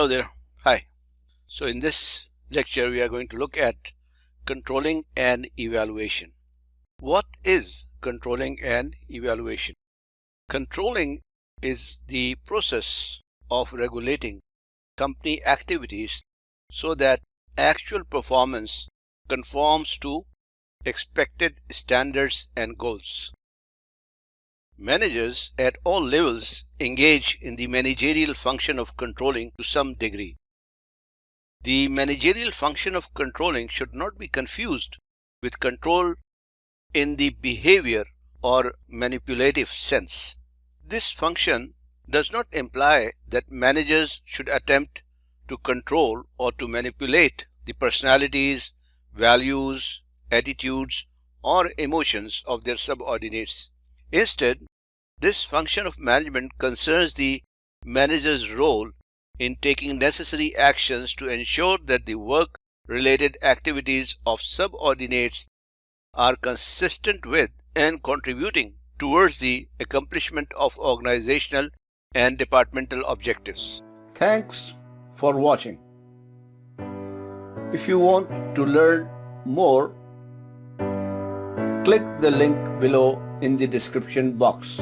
Hello there. Hi. So in this lecture, we are going to look at controlling and evaluation. What is controlling and evaluation? Controlling is the process of regulating company activities so that actual performance conforms to expected standards and goals. Managers at all levels engage in the managerial function of controlling to some degree. The managerial function of controlling should not be confused with control in the behavior or manipulative sense. This function does not imply that managers should attempt to control or to manipulate the personalities, values, attitudes, or emotions of their subordinates. Instead, this function of management concerns the manager's role in taking necessary actions to ensure that the work-related activities of subordinates are consistent with and contributing towards the accomplishment of organizational and departmental objectives. Thanks for watching. If you want to learn more, click the link below in the description box.